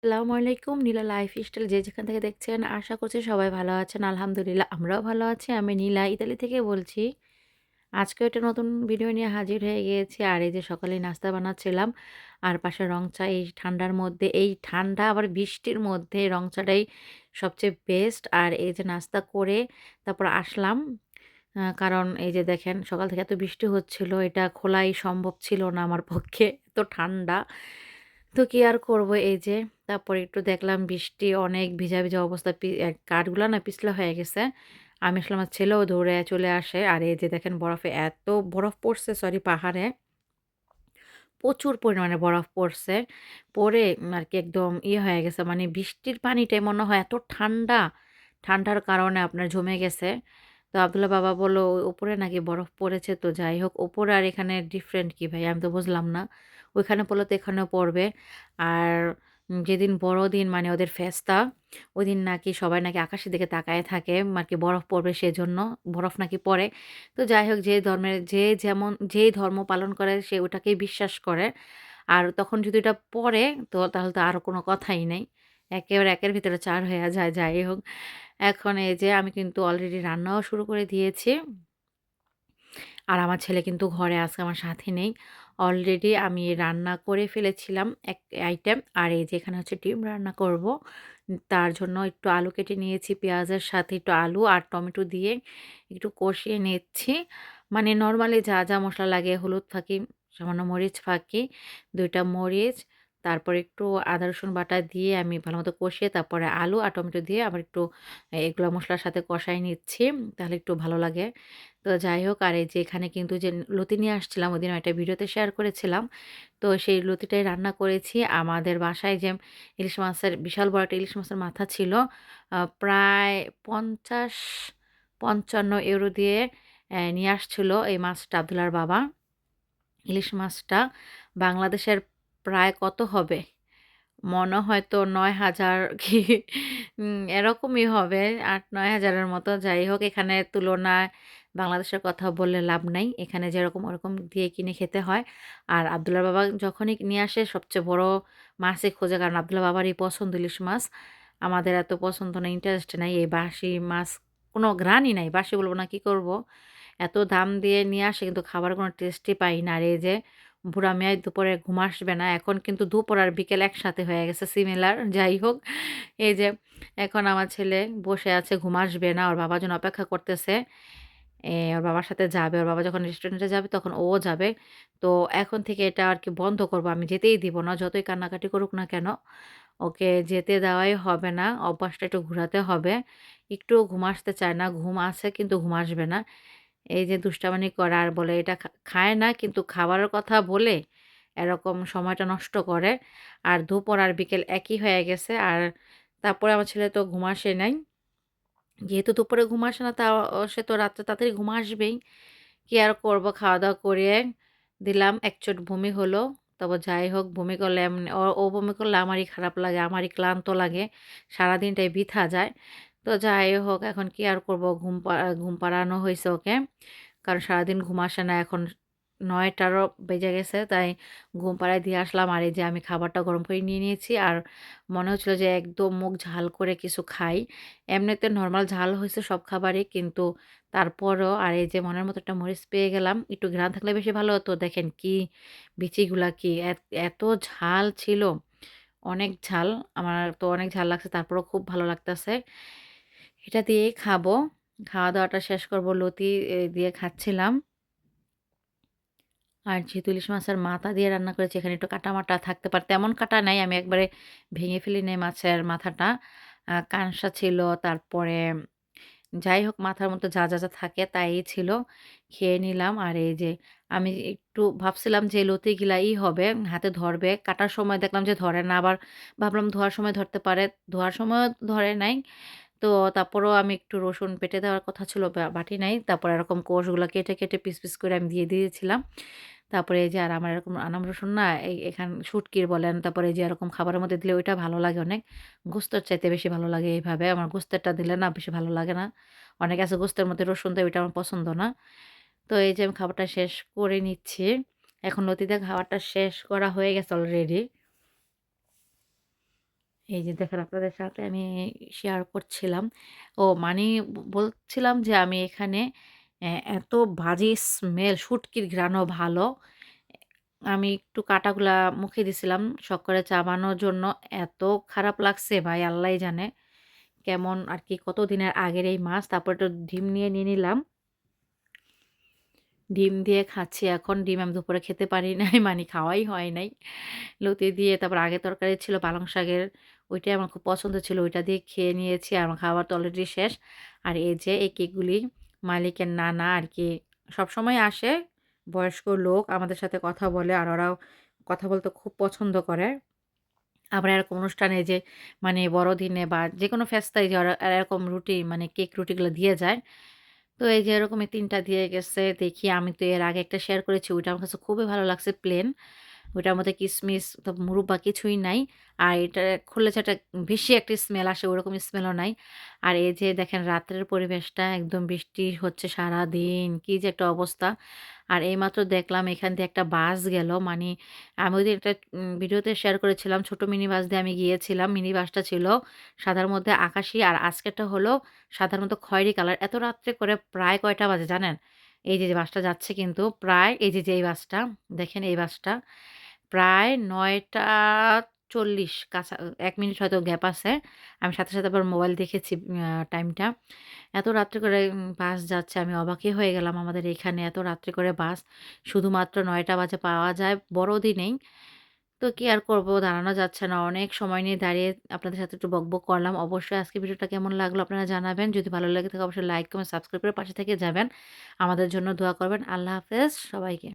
আসসালামু আলাইকুম নীলা লাইফস্টাইল যে যেখান থেকে দেখছেন আশা করছি সবাই ভালো আছেন। আলহামদুলিল্লাহ আমরাও ভালো আছি। আমি নীলা ইতালি থেকে বলছি। আজকেও একটা নতুন ভিডিও নিয়ে হাজির হয়ে গিয়েছি। আর এই যে সকালে নাস্তা বানাচ্ছিলাম। আর পাশে রং চা এই ঠান্ডার মধ্যে এই ঠান্ডা আবার বৃষ্টির মধ্যে রং চাটাই সবচেয়ে বেস্ট। আর এই যে নাস্তা করে তারপর আসলাম। কারণ এই যে দেখেন সকাল থেকে এত বৃষ্টি হচ্ছিল এটা খোলাই সম্ভব ছিল না আমার পক্ষে। এত ঠান্ডা। তো কি আর করব এই যে তারপরে একটু দেখলাম বৃষ্টি অনেক ভিজা, ভিজা অবস্থা কাঠগুলা না পিছলা হয়ে গেছে। আমি আসলে আমার ছেলেও দৌড়ে চলে আসে। আর এই যে দেখেন বরফে এত বরফ পড়ছে সরি পাহাড়ে। প্রচুর পরিমাণে বরফ পড়ছে। পড়ে আরকি একদম হয়ে গেছে। মানে বৃষ্টির পানিটাই মনে হয় এত ঠান্ডা, ঠান্ডার কারণে আপনার জমে গেছে। তো আব্দুল্লাহ বাবা বলল, "উপরে নাকি বরফ পড়েছে।" তো যাই হোক উপরে আর এখানে ডিফারেন্ট কি ভাই? আমি তো বুঝলাম না। ওইখানে পড়লে তো এখানেও পড়বে। আর যেদিন বড়দিন মানে ওদের ফেস্তা, ওইদিন নাকি সবাই নাকি আকাশের দিকে তাকায় থাকে আরকি বরফ পড়বে সেজন্য। বরফ নাকি পড়ে। তো যাই হোক যে ধর্মের যে যেমন যেই ধর্ম পালন করে সে ওটাকেই বিশ্বাস করে। আর তখন যদি এটা পড়ে তো তাহলে তো আরো কোনো কথাই নেই। একেবারে একের ভিতরে ৪ হইয়া যায়। যাই হোক, এখন এই যে আমি কিন্তু অলরেডি রান্নাও শুরু করে দিয়েছি। আর আমার ছেলে কিন্তু ঘরে আছে, আমার সাথে নেই। অলরেডি আমি রান্না করে ফেলেছিলাম এক আইটেম। আর এই যে এখানে হচ্ছে ডিম রান্না করব। তার জন্য একটু আলু কেটে নিয়েছি। পেঁয়াজের সাথে একটু আলু আর টমেটো দিয়ে একটু কষিয়ে নিচ্ছি। মানে নরমালি যা, যা মসলা লাগে হলুদ ফাঁকি, সামান্য মরিচ ফাঁকি, ২ টা মরিচ, তারপরে একটু আদা রসুন বাটা দিয়ে আমি ভালোমতো কষিয়ে তারপরে আলু আর টমেটো দিয়ে আবার একটু এগুলা মসলার সাথে কষায় নিচ্ছি। তাহলে একটু ভালো লাগে। তো যাই হোক আর এই যে এখানে কিন্তু যে লতি নিয়ে আসছিলাম ওইদিন একটা ভিডিওতে শেয়ার করেছিলাম। তো সেই লতিটাই রান্না করেছি। আমাদের বাসায় যে ইলিশ মাছের বিশাল বড় একটা ইলিশ মাছের মাথা ছিল। প্রায় ৫০-৫৫ ইউরো দিয়ে নিয়ে আসছিল এই মাছটা আব্দুল্লাহর বাবা। ইলিশ মাছটা বাংলাদেশের প্রায় কত হবে? মনে হয় তো ৯,০০০ কি এরকমই হবে ৮-৯,০০০ এর মতো। যাই হোক এখানের তুলনায় বাংলাদেশের কথা বললে লাভ নাই। এখানে যেরকম ওরকম দিয়ে কিনে খেতে হয়। আর আব্দুল্লাহর বাবা যখনই নিয়ে আসে সবচেয়ে বড় মাছই খোঁজে। কারণ আব্দুল্লাহ বাবারই পছন্দ ইলিশ মাছ। আমাদের এত পছন্দ না, ইন্টারেস্ট নাই। এই বাসি মাছ কোনো ঘ্রাণই নাই। বাসি বলব না, কি করব? এত দাম দিয়ে নিয়ে আসে কিন্তু খাবার কোনো টেস্টই পাই না। আর এই যে বুড়া মেয়ে দুপুরে ঘুম আসবে না। এখন কিন্তু দুপুর আর বিকেল একসাথে হয়ে গেছে সিমিলার। যাই হোক, এই যে এখন আমার ছেলে বসে আছে, ঘুম আসবে না। ওর বাবার জন্য অপেক্ষা করতেছে। ওর বাবার সাথে যাবে। ওর বাবা যখন রেস্টুরেন্টে যাবে তখন ও যাবে। তো এখন থেকে এটা আরকি বন্ধ করব। আমি যেতেই দিব না। যতই কান্নাকাটি করুক না কেন, ওকে যেতে দেওয়াই হবে না। অভ্যাসটা একটু ঘুরাতে হবে। একটুও ঘুম আসতে চায় না। ঘুম আছে কিন্তু ঘুম আসবে না। এই যে দুষ্টামি করে আর বলে এটা খায় না কিন্তু খাবারের কথা বলে এরকম সময়টা নষ্ট করে। আর দুপুর আর বিকেল একই হয়ে গেছে। আর তারপরে আমার ছেলে তো ঘুম আসে নাই। যেহেতু দুপুরে ঘুম আসে না সে তো রাত্রে তাড়াতাড়ি ঘুম আসবেই। কি আর করব, খাওয়া-দাওয়া করে দিলাম। একচোট বমি হলো। তবে যাই হোক বমি করলে ও বমি করলে আমারই খারাপ লাগে, আমারই ক্লান্ত লাগে। সারাদিনটাই বৃথা যায়। তো যাই হোক এখন কি আর করব, ঘুম পাড়ানো হইছে ওকে। কারণ সারাদিন ঘুম আসে না। এখন ৯টারও বেজে গেছে। তাই ঘুম পাড়ায় দিয়ে আসলাম। আর এই যে আমি খাবারটা গরম করে নিয়ে নিয়েছি। আর মনে হচ্ছিল যে একদম মুখ ঝাল করে কিছু খাই। এমনিতে নরমাল ঝাল হইছে সব খাবারই কিন্তু তারপরও আর এই যে মনের মতো একটা মরিচ পেয়ে গেলাম। একটু ঘ্রাণ থাকলে বেশি ভালো হতো। দেখেন কি বিচিগুলা কি এত ঝাল ছিল। অনেক ঝাল। আমার তো অনেক ঝাল লাগছে তারপরেও খুব ভালো লাগতেছে। এটা দিয়েই খাবো। খাওয়া-দাওয়াটা শেষ করব। লতি দিয়ে খাচ্ছিলাম। আর যেহেতু ইলিশ মাছের মাথা দিয়ে রান্না করেছি এখানে একটু কাটা-মাটা থাকতে পারে। তেমন কাটা নাই। আমি একবারে ভেঙে ফেলি নাই মাছের মাথাটা। কানসা ছিল, তারপরে যাই হোক মাথার মধ্যে যা, যা, যা থাকে তাই ছিল। খেয়ে নিলাম। আর এই যে আমি একটু ভাবছিলাম যে লতিগুলা হবে, হাতে ধরবে। কাটার সময় দেখলাম যে ধরে না। আবার ভাবলাম ধোয়ার সময় ধরতে পারে। ধোয়ার সময়ও ধরে নাই। তো তারপরেও আমি একটু রসুন বেটে দেওয়ার কথা ছিল, বাটি নাই। তারপর এরকম কোষগুলা কেটে, কেটে পিস, পিস করে আমি দিয়ে দিয়েছিলাম। তারপরে এই যে আর আমার এরকম আনাম রসুন না শুটকির বলেন, তারপরে এই যে এরকম খাবারের মধ্যে দিলে ওইটা ভালো লাগে অনেক। গোস্তের চাইতে বেশি ভালো লাগে এইভাবে। আমার গোস্তেরটা দিলে না বেশি ভালো লাগে না। অনেকে আছে গোস্তের মধ্যে রসুন দেয়, ওইটা আমার পছন্দ না। তো এই যে আমি খাবারটা শেষ করে নিচ্ছি। এখন লতিতে খাবারটা শেষ করা হয়ে গেছে অলরেডি। এই যে দেখেন আপনাদের সাথে আমি শেয়ার করছিলাম। ও মানে বলছিলাম যে আমি এখানে এত বাজে স্মেল, শুটকির ঘ্রাণও ভালো। আমি একটু কাঁটাগুলা মুখে দিছিলাম শখ করে চাবানোর জন্য। এত খারাপ লাগছে ভাই আল্লাহই জানে। কেমন আরকি কতদিনের আগের এই মাছ। তারপর একটু ডিম নিয়ে নিলাম। ডিম দিয়ে খাচ্ছি এখন। ডিম আমি দুপুরে খেতে পারি নাই মানে খাওয়াই হয় নাই। লতি দিয়ে তারপর আগের তরকারি ছিল পালং শাকের, ওইটাই আমার খুব পছন্দ ছিল। ওইটা দিয়ে খেয়ে নিয়েছি। আর আমার খাবার তো অলরেডি শেষ। আর এই যে এই কেকগুলি মালিকের নানা আরকি সবসময় আসে। বয়স্ক লোক আমাদের সাথে কথা বলে আর ওরাও কথা বলতে খুব পছন্দ করে। আবার এরকম অনুষ্ঠানে যে মানে বড়দিনে বা যেকোনো ফেস্টায় যে ওরা এরকম রুটি মানে কেক রুটিগুলো দিয়ে যায়। তো এই যে এরকমই ৩ টা দিয়ে গেছে। দেখি আমি তো এর আগে একটা শেয়ার করেছি। ওইটা আমার কাছে খুবই ভালো লাগছে প্লেন। ওইটার মধ্যে কিসমিস মুরব্বা কিছুই নাই। আর এটা খুললে যে একটা বেশি একটা স্মেল আসে ওরকম স্মেলও নাই। আর এই যে দেখেন রাত্রের পরিবেশটা একদম বৃষ্টি হচ্ছে সারাদিন। কি যে একটা অবস্থা। আর এইমাত্র দেখলাম এখান দিয়ে একটা বাস গেল। মানে আমি ওইদিন একটা ভিডিওতে শেয়ার করেছিলাম ছোট মিনি বাস দিয়ে আমি গিয়েছিলাম। মিনি বাসটা ছিল সাদার মধ্যে আকাশি আর আজকেরটা হলো সাদার মধ্যে খয়েরি কালার। এত রাত্রে করে প্রায় কয়টা বাজে জানেন? এই যে বাসটা যাচ্ছে কিন্তু প্রায় এই যে এই বাসটা দেখেন এই বাসটা প্রায় ৯টা ৪০ কাছা ১ মিনিট হয়তো গ্যাপ আছে। আমি সাথে আবার মোবাইল দেখেছি টাইমটা। এত রাত্রে করে বাস যাচ্ছে আমি অবাকই হয়ে গেলাম আমাদের এখানে এত রাত্রে করে বাস শুধুমাত্র ৯টা বাজে পাওয়া যায় বড়দিনেই। তো কি আর করব দাঁড়ানো যাচ্ছে না। অনেক সময় নিয়ে দাঁড়িয়ে আপনাদের সাথে একটু বকবক করলাম। অবশ্যই আজকের ভিডিওটা কেমন লাগলো আপনারা জানাবেন। যদি ভালো লেগে থাকে অবশ্যই লাইক, কমেন্ট, সাবস্ক্রাইব করে পাশে থেকে যাবেন। আমাদের জন্য দোয়া করবেন। আল্লাহ হাফেজ সবাইকে।